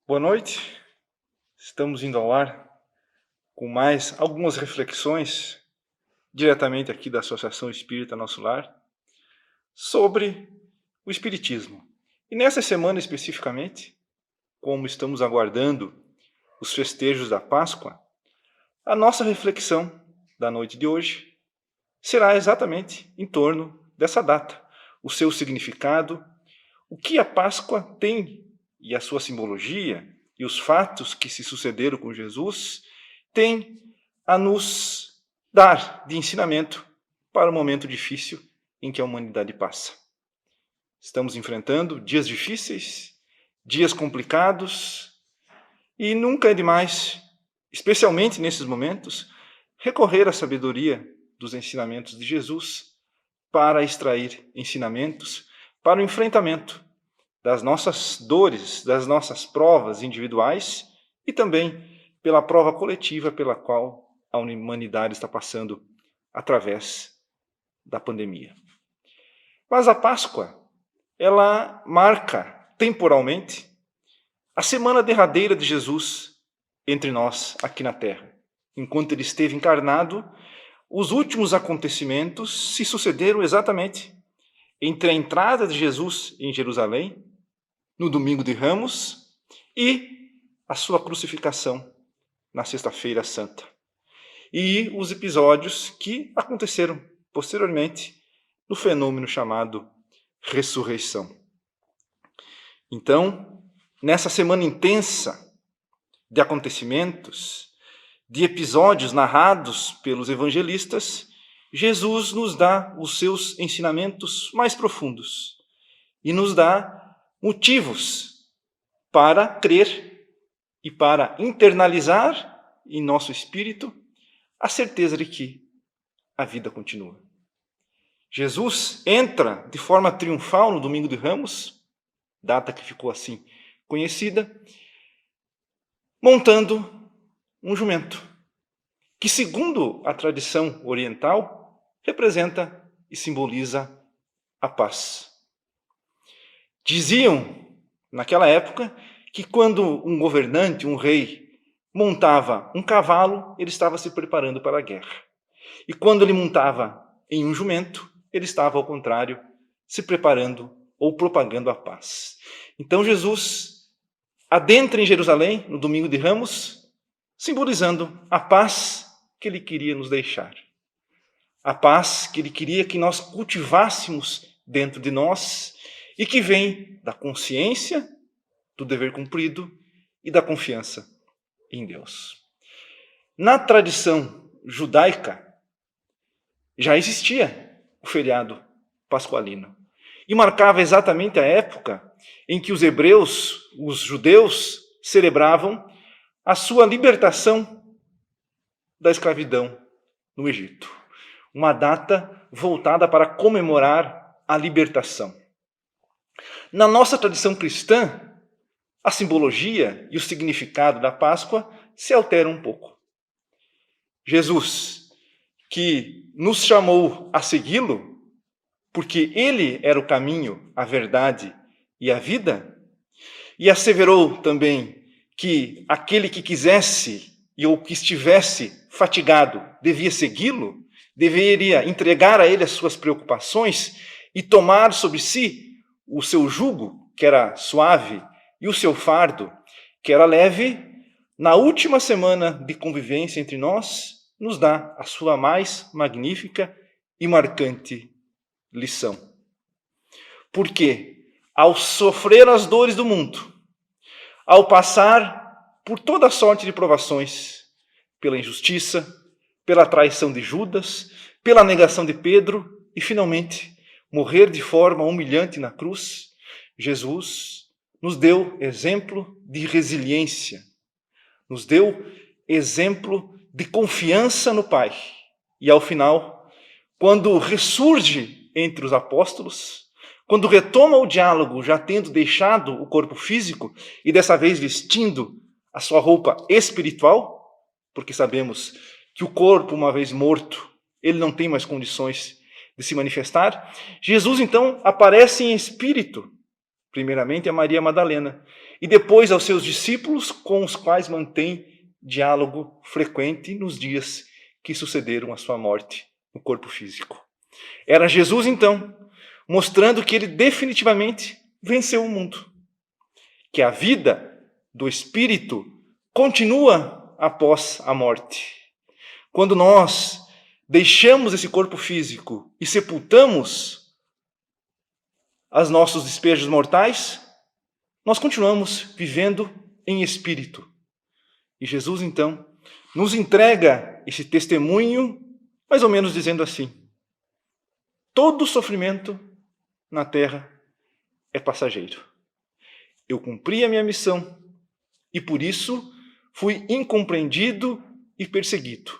Boa noite, estamos indo ao ar com mais algumas reflexões, diretamente aqui da Associação Espírita Nosso Lar, sobre o Espiritismo. E nessa semana especificamente, como estamos aguardando os festejos da Páscoa, a nossa reflexão da noite de hoje será exatamente em torno dessa data, o seu significado, o que a Páscoa tem e a sua simbologia e os fatos que se sucederam com Jesus têm a nos dar de ensinamento para o momento difícil em que a humanidade passa. Estamos enfrentando dias difíceis, dias complicados, e nunca é demais, especialmente nesses momentos, recorrer à sabedoria dos ensinamentos de Jesus para extrair ensinamentos para o enfrentamento das nossas dores, das nossas provas individuais e também pela prova coletiva pela qual a humanidade está passando através da pandemia. Mas a Páscoa, ela marca temporalmente a semana derradeira de Jesus entre nós aqui na Terra. Enquanto ele esteve encarnado, os últimos acontecimentos se sucederam exatamente entre a entrada de Jesus em Jerusalém, no domingo de Ramos, e a sua crucificação na Sexta-feira Santa. E os episódios que aconteceram posteriormente no fenômeno chamado ressurreição. Então, nessa semana intensa de acontecimentos, de episódios narrados pelos evangelistas, Jesus nos dá os seus ensinamentos mais profundos e nos dá motivos para crer e para internalizar em nosso espírito a certeza de que a vida continua. Jesus entra de forma triunfal no Domingo de Ramos, data que ficou assim conhecida, montando um jumento, que, segundo a tradição oriental, representa e simboliza a paz. Diziam, naquela época, que quando um governante, um rei, montava um cavalo, ele estava se preparando para a guerra. E quando ele montava em um jumento, ele estava, ao contrário, se preparando ou propagando a paz. Então Jesus adentra em Jerusalém, no Domingo de Ramos, simbolizando a paz que ele queria nos deixar. A paz que ele queria que nós cultivássemos dentro de nós e que vem da consciência, do dever cumprido e da confiança em Deus. Na tradição judaica, já existia o feriado pascualino e marcava exatamente a época em que os hebreus, os judeus, celebravam a sua libertação da escravidão no Egito. Uma data voltada para comemorar a libertação. Na nossa tradição cristã, a simbologia e o significado da Páscoa se alteram um pouco. Jesus, que nos chamou a segui-lo, porque ele era o caminho, a verdade e a vida, e asseverou também que aquele que quisesse ou que estivesse fatigado devia segui-lo, deveria entregar a ele as suas preocupações e tomar sobre si o seu jugo, que era suave, e o seu fardo, que era leve. Na última semana de convivência entre nós, nos dá a sua mais magnífica e marcante lição. Porque, ao sofrer as dores do mundo, ao passar por toda sorte de provações, pela injustiça, pela traição de Judas, pela negação de Pedro e, finalmente, morrer de forma humilhante na cruz, Jesus nos deu exemplo de resiliência, nos deu exemplo de confiança no Pai. E, ao final, quando ressurge entre os apóstolos, quando retoma o diálogo, já tendo deixado o corpo físico e dessa vez vestindo a sua roupa espiritual, porque sabemos que o corpo, uma vez morto, ele não tem mais condições de se manifestar, Jesus então aparece em espírito, primeiramente a Maria Madalena, e depois aos seus discípulos, com os quais mantém diálogo frequente nos dias que sucederam a sua morte no corpo físico. Era Jesus, então, mostrando que ele definitivamente venceu o mundo, que a vida do Espírito continua após a morte. Quando nós deixamos esse corpo físico e sepultamos os nossos despejos mortais, nós continuamos vivendo em espírito. E Jesus, então, nos entrega esse testemunho, mais ou menos dizendo assim: todo sofrimento na terra é passageiro. Eu cumpri a minha missão e por isso fui incompreendido e perseguido.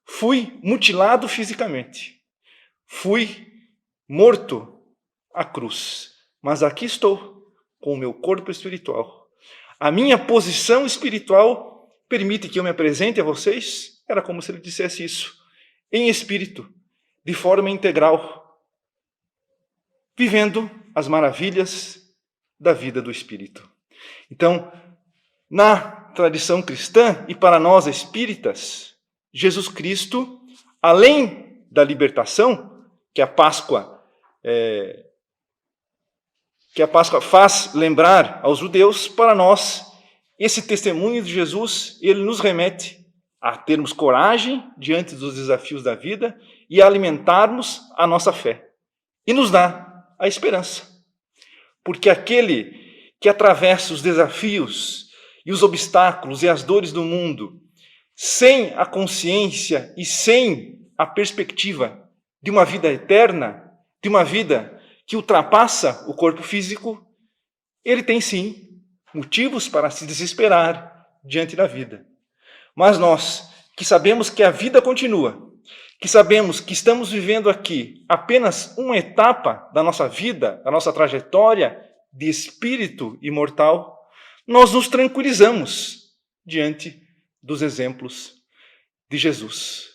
Fui mutilado fisicamente. Fui morto à cruz. Mas aqui estou com o meu corpo espiritual. A minha posição espiritual permite que eu me apresente a vocês. Era como se ele dissesse isso, em espírito, de forma integral, vivendo as maravilhas da vida do Espírito. Então, na tradição cristã e para nós espíritas, Jesus Cristo, além da libertação que a Páscoa faz lembrar aos judeus, para nós, esse testemunho de Jesus, ele nos remete a termos coragem diante dos desafios da vida e a alimentarmos a nossa fé. E nos dá a esperança. Porque aquele que atravessa os desafios e os obstáculos e as dores do mundo sem a consciência e sem a perspectiva de uma vida eterna, de uma vida que ultrapassa o corpo físico, ele tem sim motivos para se desesperar diante da vida. Mas nós, que sabemos que a vida continua, que sabemos que estamos vivendo aqui apenas uma etapa da nossa vida, da nossa trajetória de espírito imortal, nós nos tranquilizamos diante dos exemplos de Jesus.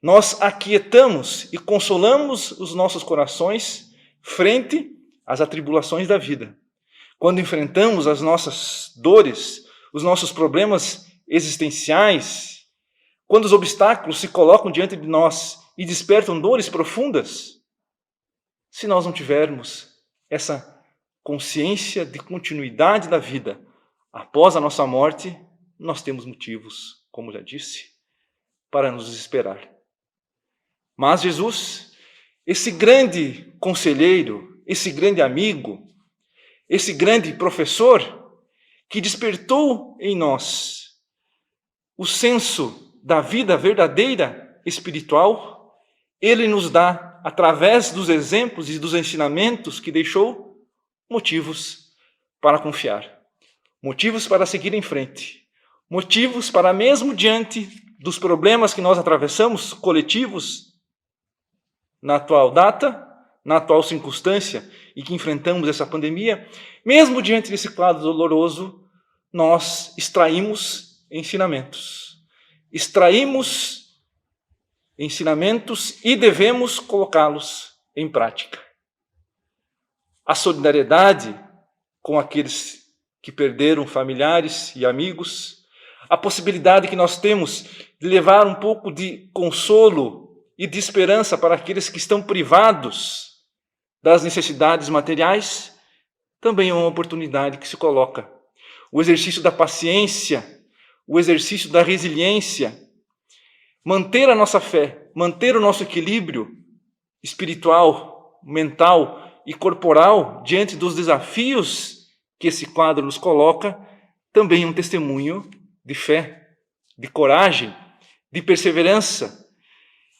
Nós aquietamos e consolamos os nossos corações frente às atribulações da vida. Quando enfrentamos as nossas dores, os nossos problemas existenciais, quando os obstáculos se colocam diante de nós e despertam dores profundas, se nós não tivermos essa consciência de continuidade da vida após a nossa morte, nós temos motivos, como já disse, para nos desesperar. Mas Jesus, esse grande conselheiro, esse grande amigo, esse grande professor, que despertou em nós o senso da vida verdadeira espiritual, ele nos dá, através dos exemplos e dos ensinamentos que deixou, motivos para confiar, motivos para seguir em frente, motivos para, mesmo diante dos problemas que nós atravessamos, coletivos, na atual data, na atual circunstância e que enfrentamos essa pandemia, mesmo diante desse quadro doloroso, nós extraímos ensinamentos. Extraímos ensinamentos e devemos colocá-los em prática. A solidariedade com aqueles que perderam familiares e amigos, a possibilidade que nós temos de levar um pouco de consolo e de esperança para aqueles que estão privados das necessidades materiais, também é uma oportunidade que se coloca. O exercício da paciência, o exercício da resiliência, manter a nossa fé, manter o nosso equilíbrio espiritual, mental e corporal diante dos desafios que esse quadro nos coloca, também é um testemunho de fé, de coragem, de perseverança.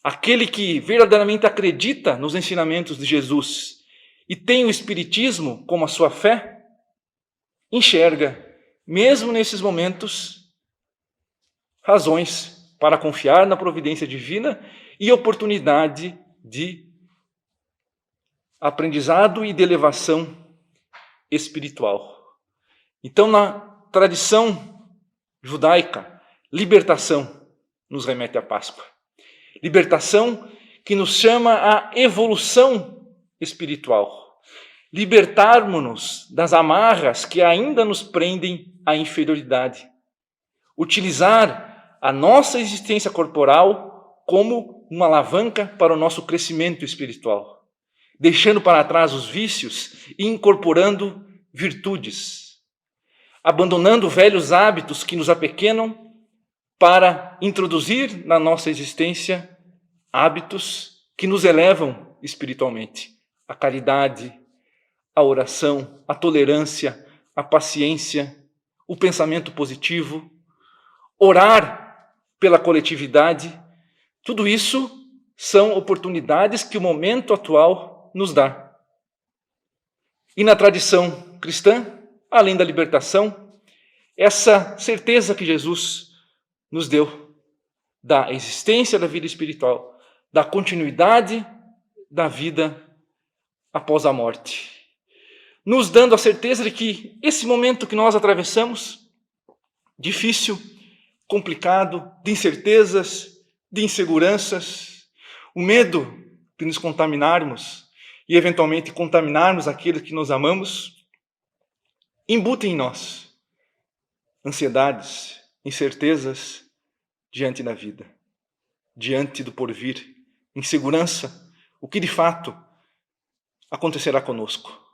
Aquele que verdadeiramente acredita nos ensinamentos de Jesus e tem o Espiritismo como a sua fé, enxerga, mesmo nesses momentos, razões para confiar na providência divina e oportunidade de aprendizado e de elevação espiritual. Então, na tradição judaica, libertação nos remete à Páscoa. Libertação que nos chama à evolução espiritual. libertarmos-nos das amarras que ainda nos prendem à inferioridade. Utilizar a nossa existência corporal como uma alavanca para o nosso crescimento espiritual, deixando para trás os vícios e incorporando virtudes, abandonando velhos hábitos que nos apequenam para introduzir na nossa existência hábitos que nos elevam espiritualmente. A caridade, a oração, a tolerância, a paciência, o pensamento positivo, orar pela coletividade, tudo isso são oportunidades que o momento atual nos dá. E na tradição cristã, além da libertação, essa certeza que Jesus nos deu da existência da vida espiritual, da continuidade da vida após a morte, nos dando a certeza de que esse momento que nós atravessamos, difícil, complicado, de incertezas, de inseguranças, o medo de nos contaminarmos e eventualmente contaminarmos aqueles que nos amamos, embute em nós ansiedades, incertezas diante da vida, diante do porvir, insegurança, o que de fato acontecerá conosco.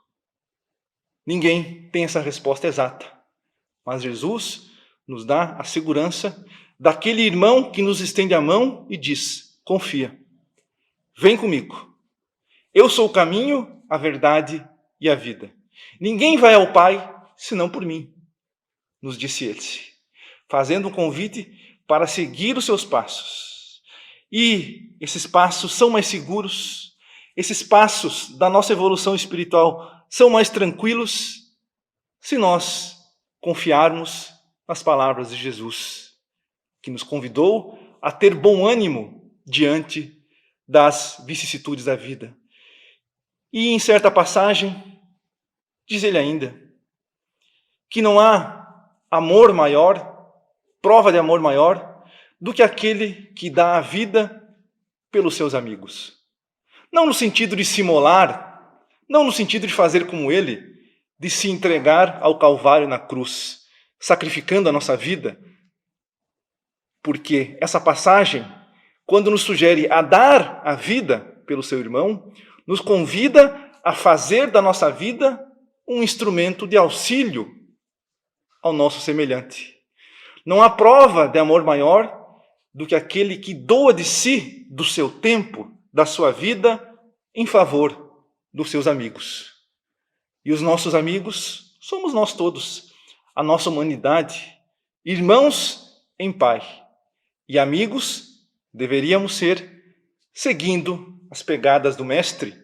Ninguém tem essa resposta exata, mas Jesus nos dá a segurança daquele irmão que nos estende a mão e diz: confia, vem comigo, eu sou o caminho, a verdade e a vida. Ninguém vai ao Pai senão por mim, nos disse ele, fazendo um convite para seguir os seus passos. E esses passos são mais seguros, esses passos da nossa evolução espiritual são mais tranquilos se nós confiarmos nas palavras de Jesus, que nos convidou a ter bom ânimo diante das vicissitudes da vida. E em certa passagem, diz ele ainda, que não há amor maior, prova de amor maior, do que aquele que dá a vida pelos seus amigos. Não no sentido de se imolar, não no sentido de fazer como ele, de se entregar ao Calvário na cruz, sacrificando a nossa vida, porque essa passagem, quando nos sugere a dar a vida pelo seu irmão, nos convida a fazer da nossa vida um instrumento de auxílio ao nosso semelhante. Não há prova de amor maior do que aquele que doa de si, do seu tempo, da sua vida, em favor dos seus amigos. E os nossos amigos somos nós todos, a nossa humanidade, irmãos em Pai. E amigos deveríamos ser, seguindo as pegadas do Mestre,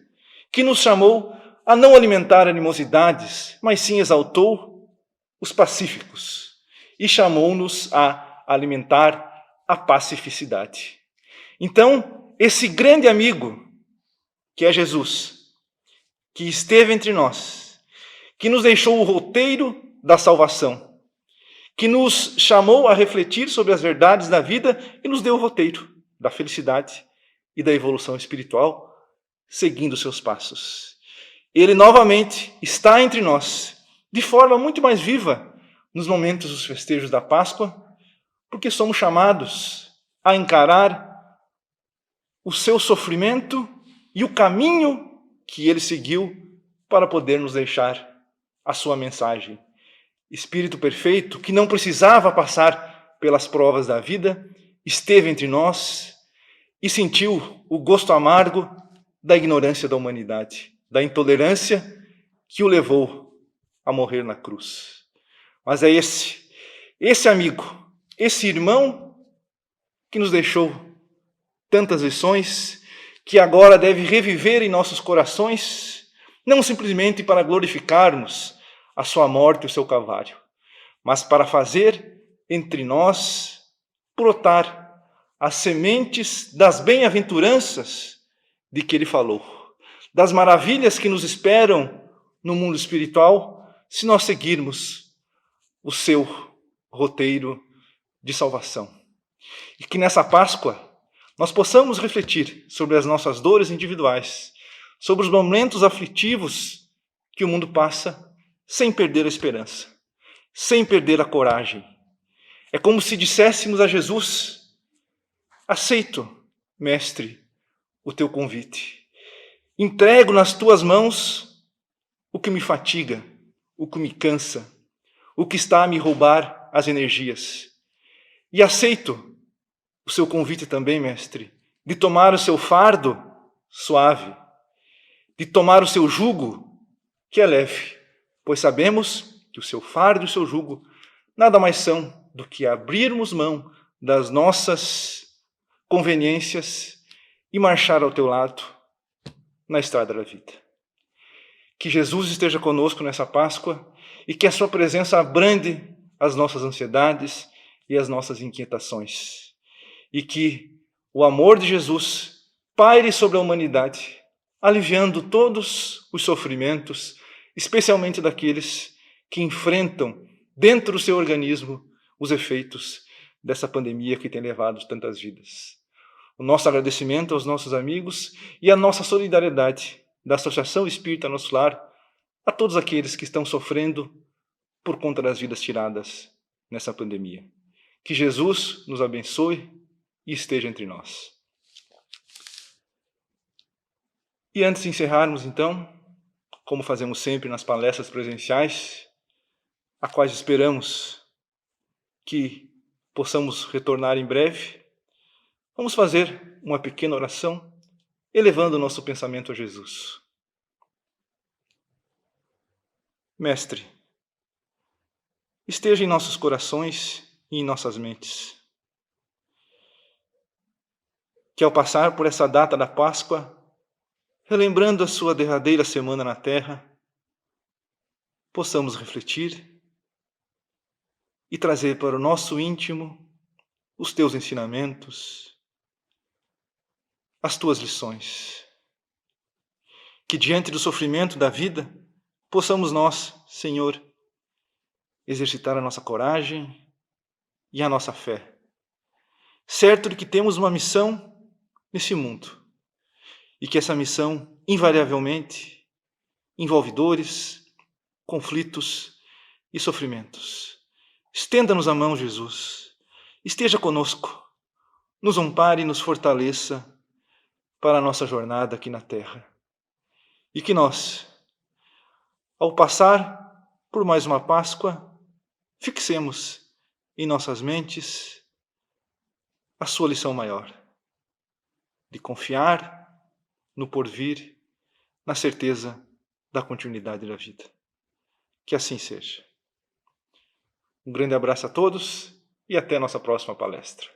que nos chamou a não alimentar animosidades, mas sim exaltou os pacíficos e chamou-nos a alimentar a pacificidade. Então, esse grande amigo, que é Jesus, que esteve entre nós, que nos deixou o roteiro da salvação, que nos chamou a refletir sobre as verdades da vida e nos deu o roteiro da felicidade e da evolução espiritual, seguindo seus passos. Ele novamente está entre nós, de forma muito mais viva, nos momentos dos festejos da Páscoa, porque somos chamados a encarar o seu sofrimento e o caminho que ele seguiu para poder nos deixar a sua mensagem. Espírito perfeito, que não precisava passar pelas provas da vida, esteve entre nós e sentiu o gosto amargo da ignorância da humanidade, da intolerância que o levou a morrer na cruz. Mas é esse amigo, esse irmão que nos deixou tantas lições, que agora deve reviver em nossos corações, não simplesmente para glorificarmos a sua morte e o seu Calvário, mas para fazer entre nós brotar as sementes das bem-aventuranças de que ele falou, das maravilhas que nos esperam no mundo espiritual, se nós seguirmos o seu roteiro de salvação. E que nessa Páscoa nós possamos refletir sobre as nossas dores individuais, sobre os momentos aflitivos que o mundo passa sem perder a esperança, sem perder a coragem. É como se disséssemos a Jesus: aceito, Mestre, o teu convite. Entrego nas tuas mãos o que me fatiga, o que me cansa, o que está a me roubar as energias. E aceito o seu convite também, Mestre, de tomar o seu fardo suave, de tomar o seu jugo, que é leve, pois sabemos que o seu fardo e o seu jugo nada mais são do que abrirmos mão das nossas conveniências e marchar ao teu lado na estrada da vida. Que Jesus esteja conosco nessa Páscoa e que a sua presença abrande as nossas ansiedades e as nossas inquietações. E que o amor de Jesus paire sobre a humanidade, aliviando todos os sofrimentos, especialmente daqueles que enfrentam dentro do seu organismo os efeitos dessa pandemia que tem levado tantas vidas. O nosso agradecimento aos nossos amigos e a nossa solidariedade da Associação Espírita Nosso Lar a todos aqueles que estão sofrendo por conta das vidas tiradas nessa pandemia. Que Jesus nos abençoe e esteja entre nós. E antes de encerrarmos, então, como fazemos sempre nas palestras presenciais, a quais esperamos que possamos retornar em breve, vamos fazer uma pequena oração, elevando o nosso pensamento a Jesus. Mestre, esteja em nossos corações e em nossas mentes. Que ao passar por essa data da Páscoa, relembrando a sua derradeira semana na Terra, possamos refletir e trazer para o nosso íntimo os teus ensinamentos, as tuas lições. Que diante do sofrimento da vida, possamos nós, Senhor, exercitar a nossa coragem e a nossa fé, certo de que temos uma missão nesse mundo e que essa missão, invariavelmente, envolve dores, conflitos e sofrimentos. Estenda-nos a mão, Jesus. Esteja conosco. Nos ampare e nos fortaleça para a nossa jornada aqui na Terra. E que nós, ao passar por mais uma Páscoa, fixemos em nossas mentes a sua lição maior, de confiar no porvir, na certeza da continuidade da vida. Que assim seja. Um grande abraço a todos e até a nossa próxima palestra.